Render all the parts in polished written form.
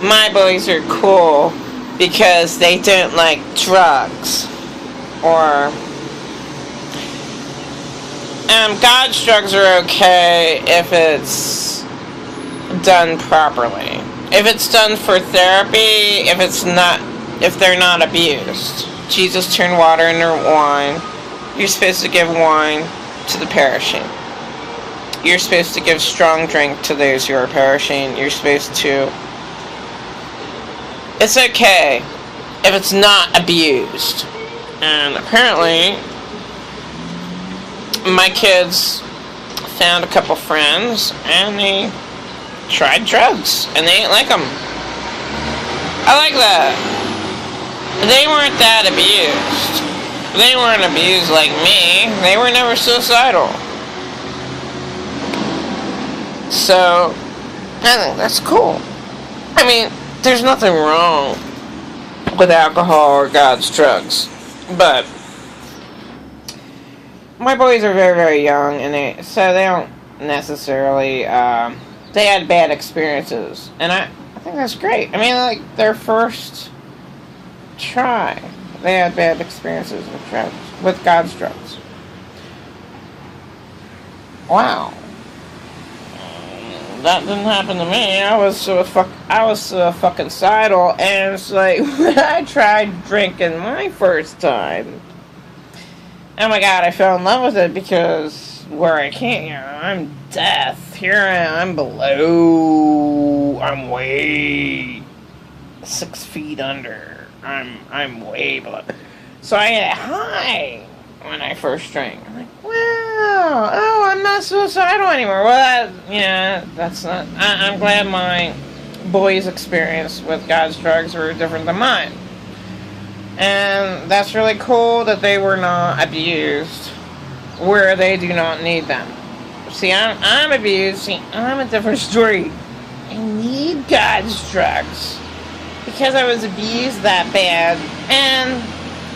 my boys are cool because they don't like drugs. Or God's drugs are okay if it's done properly. If it's done for therapy, if they're not abused. Jesus turned water into wine. You're supposed to give wine to the perishing. You're supposed to give strong drink to those who are perishing. You're supposed to... It's okay if it's not abused. And apparently, my kids found a couple friends and they tried drugs and they ain't like them. I like that. They weren't that abused. They weren't abused like me. They were never suicidal. So, I think that's cool. I mean, there's nothing wrong with alcohol or God's drugs. But my boys are very, very young, and they don't necessarily, they had bad experiences. And I think that's great. I mean, like, their first try, they had bad experiences with drugs, with God's drugs. Wow. That didn't happen to me. I was fucking suicidal, and it's like, when I tried drinking my first time, oh my god, I fell in love with it because where I can't, you know, I'm death. Here I'm below. I'm way 6 feet under. I'm way below. So I get high when I first drank. I'm like, wow, oh, I'm not suicidal anymore. Well, that's not. I'm glad my boys' experience with God's drugs were different than mine. And that's really cool that they were not abused where they do not need them. See, I'm abused. See, I'm a different story. I need God's drugs because I was abused that bad, and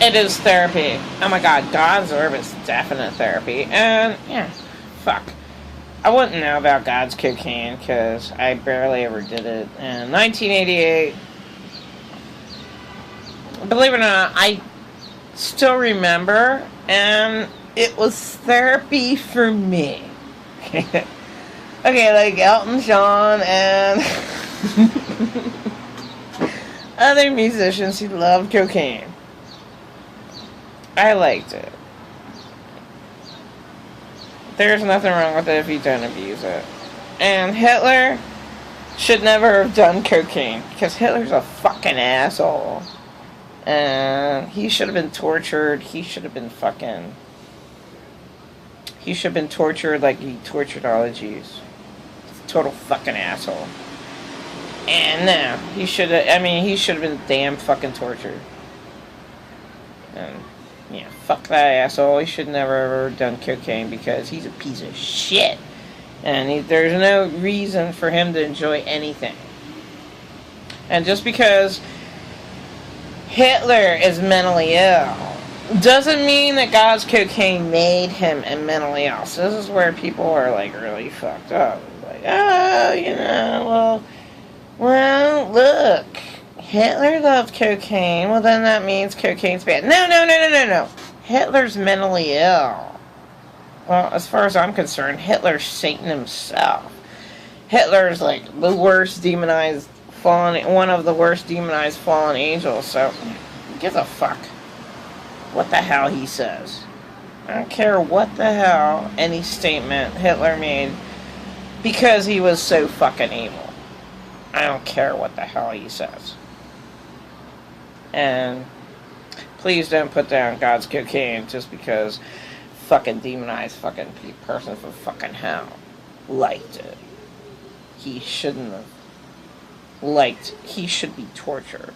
it is therapy. Oh my god, God's herb is definite therapy. And, yeah, fuck. I wouldn't know about God's cocaine because I barely ever did it. In 1988, believe it or not, I still remember, and it was therapy for me. Okay, like Elton John and other musicians who loved cocaine. I liked it. There's nothing wrong with it if you don't abuse it. And Hitler should never have done cocaine, because Hitler's a fucking asshole. And he should have been tortured. He should have been tortured like he tortured all the Jews. Total fucking asshole. And no, he should have been damn fucking tortured. And yeah, fuck that asshole. He should never ever done cocaine because he's a piece of shit. And there's no reason for him to enjoy anything. And just because Hitler is mentally ill doesn't mean that God's cocaine made him mentally ill. So this is where people are like really fucked up. Like, oh, well, look, Hitler loved cocaine. Well, then that means cocaine's bad. No. Hitler's mentally ill. Well, as far as I'm concerned, Hitler's Satan himself. Hitler's like the worst demonized one of the worst demonized fallen angels. So, who gives a fuck what the hell he says? I don't care what the hell any statement Hitler made because he was so fucking evil. I don't care what the hell he says. And please don't put down God's cocaine just because fucking demonized fucking person from fucking hell liked it. He shouldn't have liked. He should be tortured.